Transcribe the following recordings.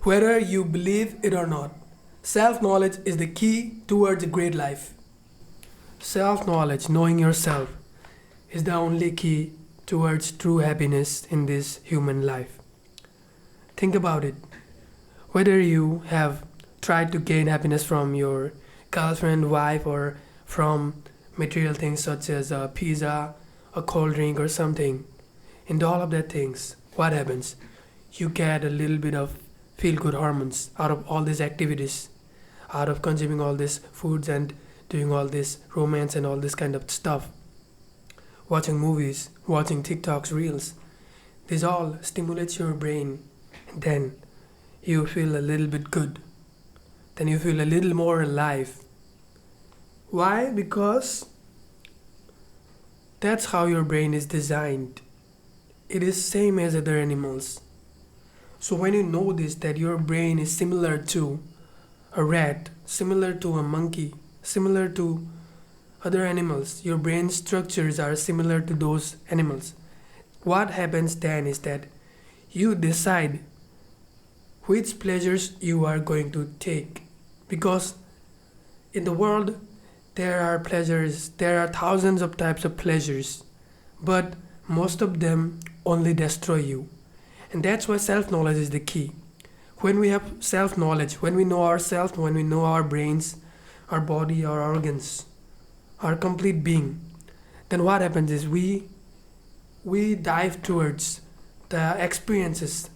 Whether you believe it or not, self knowledge is the key towards a great life. Self knowledge, knowing yourself, is the only key towards true happiness in this human life. Think about it. Whether you have tried to gain happiness from your girlfriend, wife, or from material things such as a pizza, a cold drink, or something, in all of that things, what happens? You get a little bit of feel good hormones out of all these activities, out of consuming all these foods and doing all this romance and all this kind of stuff, watching movies, watching TikToks, reels. This all stimulates your brain, and then you feel a little bit good. Then you feel a little more alive. Why? Because that's how your brain is designed. It is same as other animals. So when you know this, that your brain is similar to a rat, similar to a monkey, similar to other animals, your brain structures are similar to those animals. What happens then is that you decide which pleasures you are going to take. Because in the world, there are thousands of types of pleasures, but most of them only destroy you. And that's why self knowledge is the key. When we have self knowledge, when we know ourselves, when we know our brains, our body, our organs, our complete being, then what happens is we dive towards the experiences,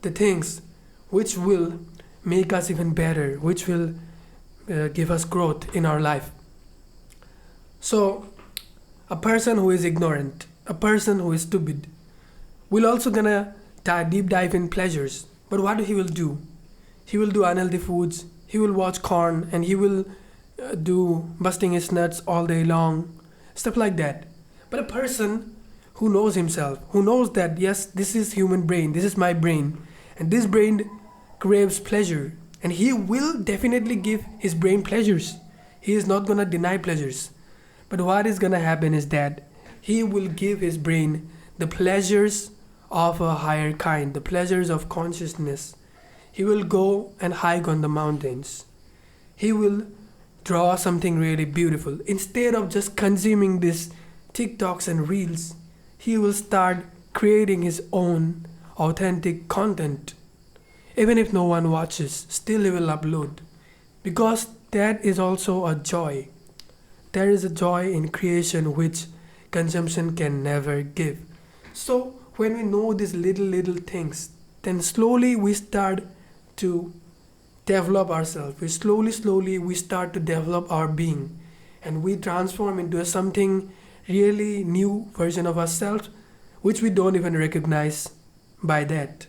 the things which will make us even better, which will give us growth in our life. So, a person who is ignorant, a person who is stupid, will also gonna deep dive in pleasures. But what he will do? He will do unhealthy foods. He will watch corn, and he will do busting his nuts all day long, stuff like that. But a person who knows himself, who knows that yes, this is human brain, this is my brain, and this brain craves pleasure, and he will definitely give his brain pleasures. He is not gonna deny pleasures. But what is gonna happen is that he will give his brain the pleasures of a higher kind, the pleasures of consciousness. He will go and hike on the mountains. He will draw something really beautiful. Instead of just consuming these TikToks and reels, he will start creating his own authentic content. Even if no one watches, still he will upload. Because that is also a joy. There is a joy in creation which consumption can never give. So when we know these little things, then slowly we start to develop ourselves. We slowly we start to develop our being, and we transform into a something really new version of ourselves, which we don't even recognize by that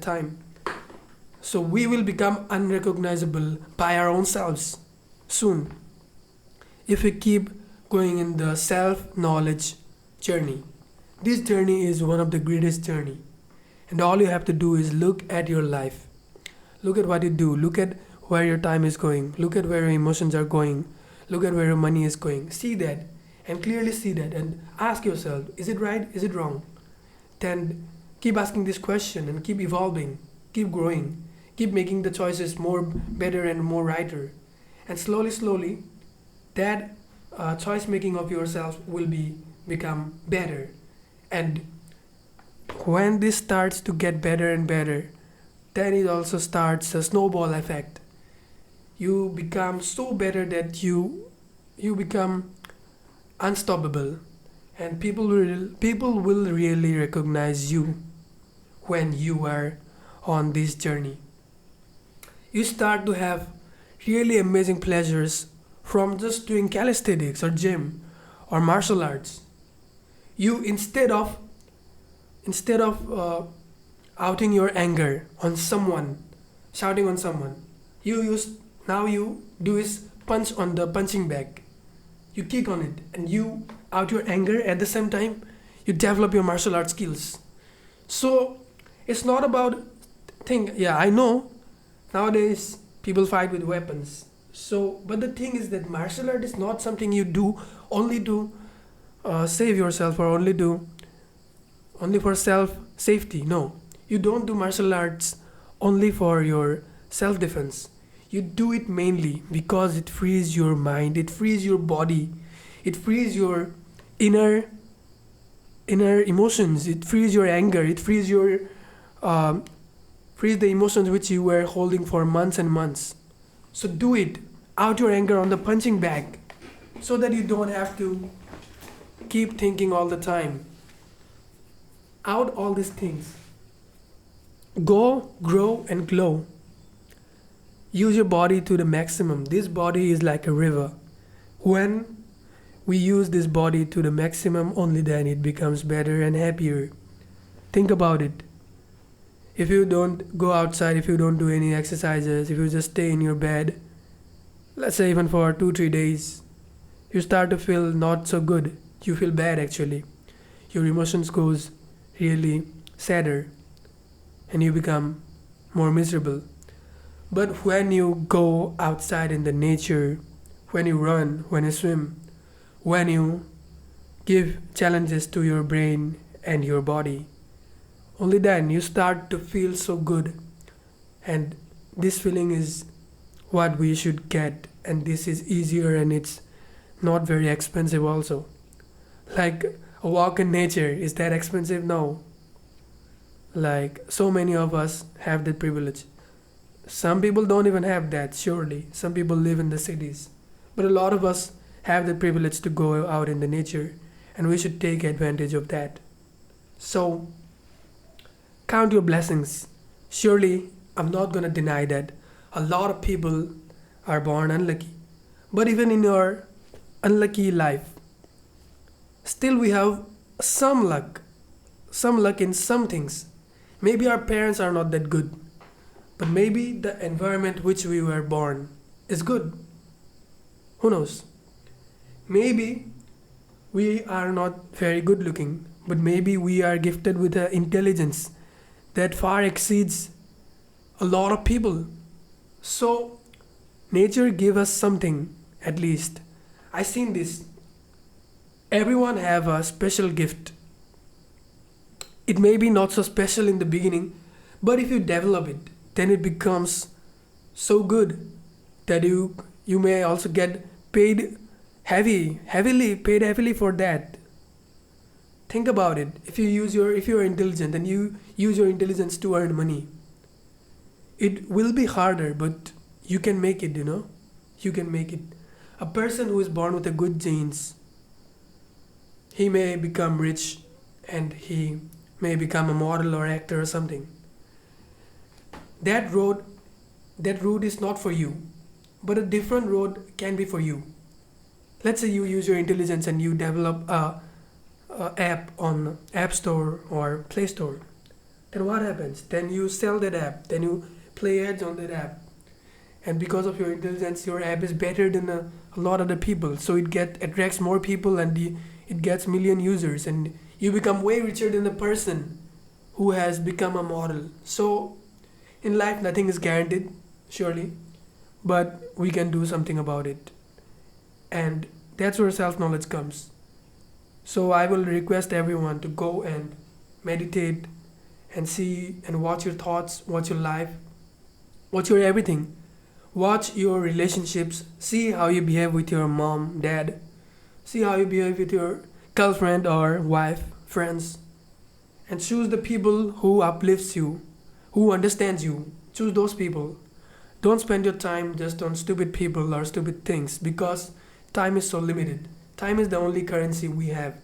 time. So we will become unrecognizable by our own selves soon if we keep going in the self-knowledge journey. This journey is one of the greatest journey. And all you have to do is look at your life. Look at what you do. Look at where your time is going. Look at where your emotions are going. Look at where your money is going. See that and clearly see that and ask yourself, is it right? Is it wrong? Then keep asking this question and keep evolving, keep growing, keep making the choices more better and more righter. And slowly, that choice making of yourself will become better. And when this starts to get better and better, then it also starts a snowball effect. You become so better that you become unstoppable, and people will really recognize you when you are on this journey. You start to have really amazing pleasures from just doing calisthenics or gym or martial arts. You instead of outing your anger on someone, shouting on someone, you do is punch on the punching bag. You kick on it and you out your anger. At the same time, you develop your martial arts skills. So it's not about thing. Yeah, I know nowadays people fight with weapons. So, but the thing is that martial art is not something you do only to save yourself or only for self safety. No, you don't do martial arts only for your self-defense. You do it mainly because it frees your mind, it frees your body, it frees your inner inner emotions, it frees your anger, it frees your um, frees the emotions which you were holding for months and months. So do it. Out your anger on the punching bag so that you don't have to keep thinking all the time. Out all these things. Go, grow, and glow. Use your body to the maximum. This body is like a river. When we use this body to the maximum, only then it becomes better and happier. Think about it. If you don't go outside, if you don't do any exercises, if you just stay in your bed, let's say even for 2 3 days, you start to feel not so good. You feel bad actually. Your emotions goes really sadder and you become more miserable. But when you go outside in the nature, when you run, when you swim, when you give challenges to your brain and your body, only then you start to feel so good. And this feeling is what we should get, and this is easier and it's not very expensive also. Like a walk in nature, is that expensive? No. Like so many of us have that privilege. Some people don't even have that, surely. Some people live in the cities. But a lot of us have the privilege to go out in the nature, and we should take advantage of that. So, count your blessings. Surely, I'm not gonna deny that a lot of people are born unlucky. But even in your unlucky life, still we have some luck in some things. Maybe our parents are not that good, but maybe the environment which we were born is good. Who knows? Maybe we are not very good looking, but maybe we are gifted with an intelligence that far exceeds a lot of people. So nature gave us something at least. I seen this. Everyone have a special gift. It may be not so special in the beginning, but if you develop it, then it becomes so good that you may also get paid heavily for that. Think about it. If you are intelligent and you use your intelligence to earn money, it will be harder, but you can make it, You can make it. A person who is born with a good genes, he may become rich and he may become a model or actor or something. That road that route is not for you, but a different road can be for you. Let's say you use your intelligence and you develop a app on App Store or Play Store. Then what happens? Then you sell that app. Then you play ads on that app. And because of your intelligence, your app is better than a lot of the people. So it attracts more people and it gets million users. And you become way richer than the person who has become a model. So in life, nothing is guaranteed, surely. But we can do something about it. And that's where self-knowledge comes. So I will request everyone to go and meditate and see and watch your thoughts, watch your life, watch your everything. Watch your relationships. See how you behave with your mom, dad. See how you behave with your girlfriend or wife, friends. And choose the people who uplifts you, who understands you. Choose those people. Don't spend your time just on stupid people or stupid things because time is so limited. Time is the only currency we have.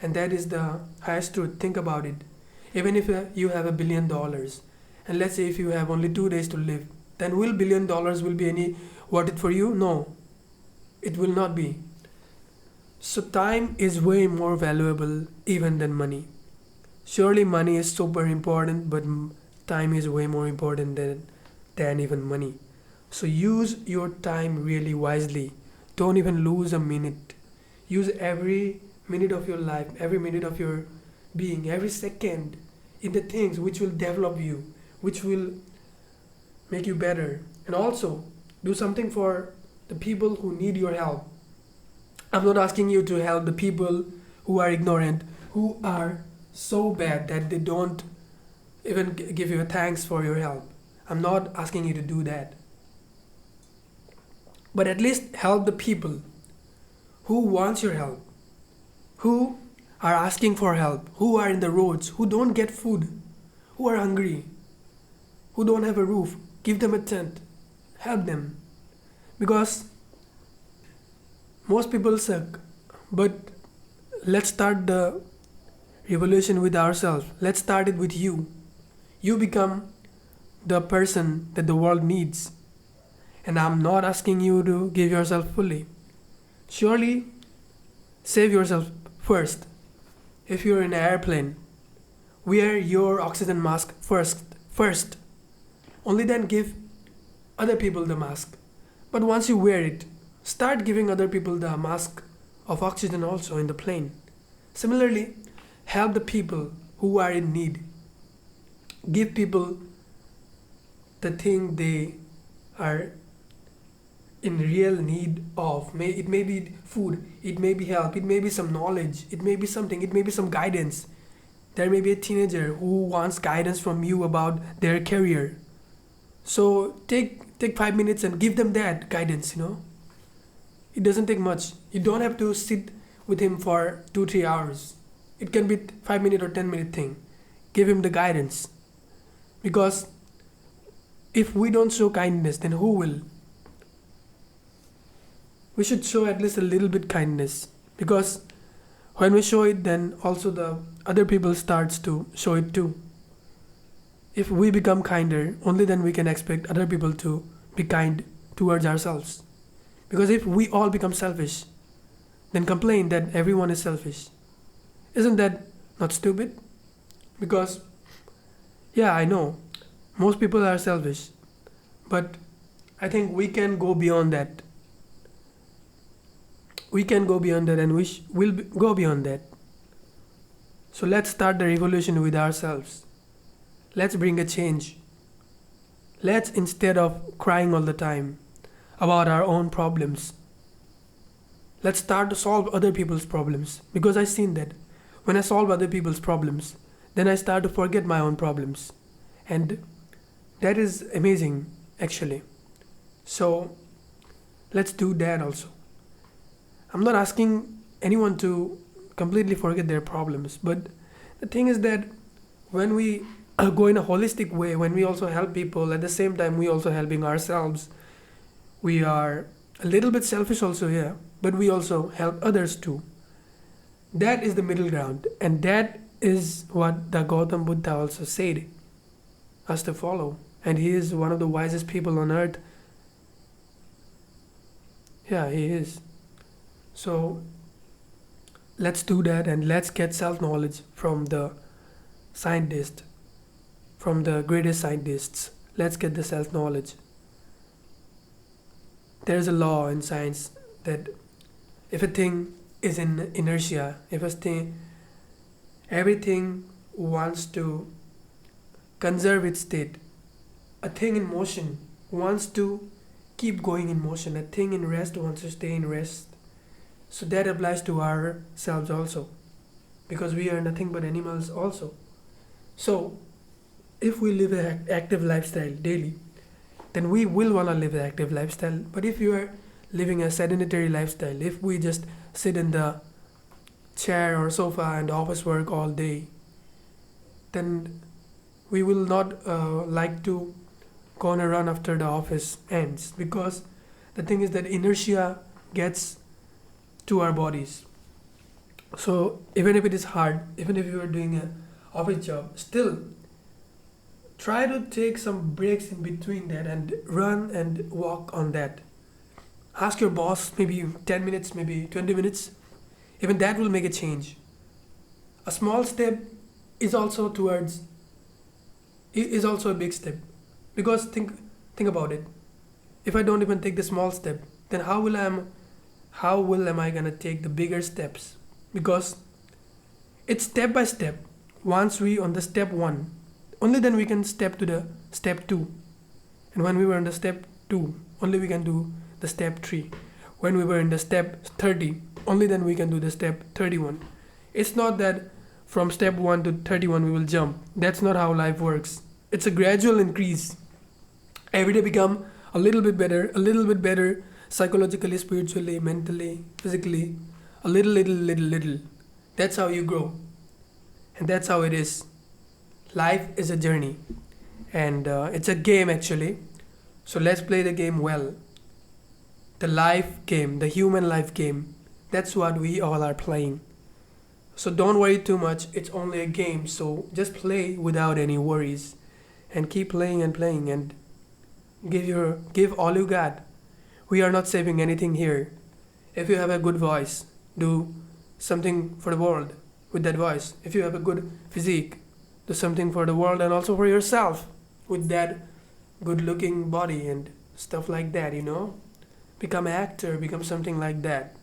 And that is the highest truth. Think about it. Even if you have $1 billion, and let's say if you have only 2 days to live, then will $1 billion will be any worth it for you? No, it will not be. So time is way more valuable even than money. Surely money is super important, but time is way more important than even money. So use your time really wisely. Don't even lose a minute. Use every minute of your life, every minute of your being, every second in the things which will develop you, which will make you better. And also do something for the people who need your help. I'm not asking you to help the people who are ignorant, who are so bad that they don't even give you a thanks for your help. I'm not asking you to do that. But at least help the people who wants your help, who are asking for help, who are in the roads, who don't get food, who are hungry, who don't have a roof. Give them a tent. Help them. Because most people suck. But let's start the revolution with ourselves. Let's start it with you. You become the person that the world needs. And I'm not asking you to give yourself fully. Surely, save yourself first. If you're in an airplane, wear your oxygen mask first. Only then give other people the mask. But once you wear it, start giving other people the mask of oxygen also in the plane. Similarly, help the people who are in need. Give people the thing they are in real need of. It may be food, it may be help, it may be some knowledge, it may be something, it may be some guidance. There may be a teenager who wants guidance from you about their career. So take 5 minutes and give them that guidance, It doesn't take much. You don't have to sit with him for 2-3 hours. It can be 5 minute or 10 minute thing. Give him the guidance. Because if we don't show kindness, then who will? We should show at least a little bit kindness. Because when we show it, then also the other people starts to show it too. If we become kinder, only then we can expect other people to be kind towards ourselves. Because if we all become selfish, then complain that everyone is selfish. Isn't that not stupid? Because, yeah, I know, most people are selfish. But I think we can go beyond that. We can go beyond that, and will go beyond that. So let's start the revolution with ourselves. Let's bring a change. Let's, instead of crying all the time about our own problems, let's start to solve other people's problems. Because I've seen that when I solve other people's problems, then I start to forget my own problems. And that is amazing, actually. So let's do that also. I'm not asking anyone to completely forget their problems, but the thing is that when we go in a holistic way, when we also help people, at the same time we also helping ourselves, we are a little bit selfish also, yeah, but we also help others too. That is the middle ground, and that is what the Gautam Buddha also said us to follow. And he is one of the wisest people on earth. Yeah, he is. So let's do that, and let's get self-knowledge from the scientist, from the greatest scientists. Let's get the self-knowledge. There's a law in science that if a thing is in inertia, if everything wants to conserve its state, a thing in motion wants to keep going in motion, a thing in rest wants to stay in rest. So that applies to ourselves also, because we are nothing but animals also. So if we live an active lifestyle daily, then we will want to live an active lifestyle. But if you are living a sedentary lifestyle, if we just sit in the chair or sofa and office work all day, then we will not like to go on a run after the office ends. Because the thing is that inertia gets to our bodies. So even if it is hard, even if you are doing an office job, still try to take some breaks in between that and run and walk on that. Ask your boss, maybe 10 minutes, maybe 20 minutes. Even that will make a change. A small step is also a big step. Because think about it. If I don't even take the small step, then how am I gonna take the bigger steps? Because it's step by step. Once we on the step 1, only then we can step to the step 2. And when we were on the step 2, only we can do the step 3. When we were in the step 30, only then we can do the step 31. It's not that from step 1 to 31 we will jump. That's not how life works. It's a gradual increase. Every day become a little bit better, psychologically, spiritually, mentally, physically, a little. That's how you grow. And that's how it is. Life is a journey. And it's a game actually. So let's play the game well. The life game, the human life game. That's what we all are playing. So don't worry too much. It's only a game. So just play without any worries. And keep playing and give all you got. We are not saving anything here. If you have a good voice, do something for the world with that voice. If you have a good physique, do something for the world and also for yourself with that good looking body and stuff like that, Become an actor, become something like that.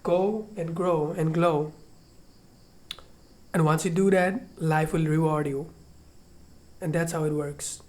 Go and grow and glow. And once you do that, life will reward you. And that's how it works.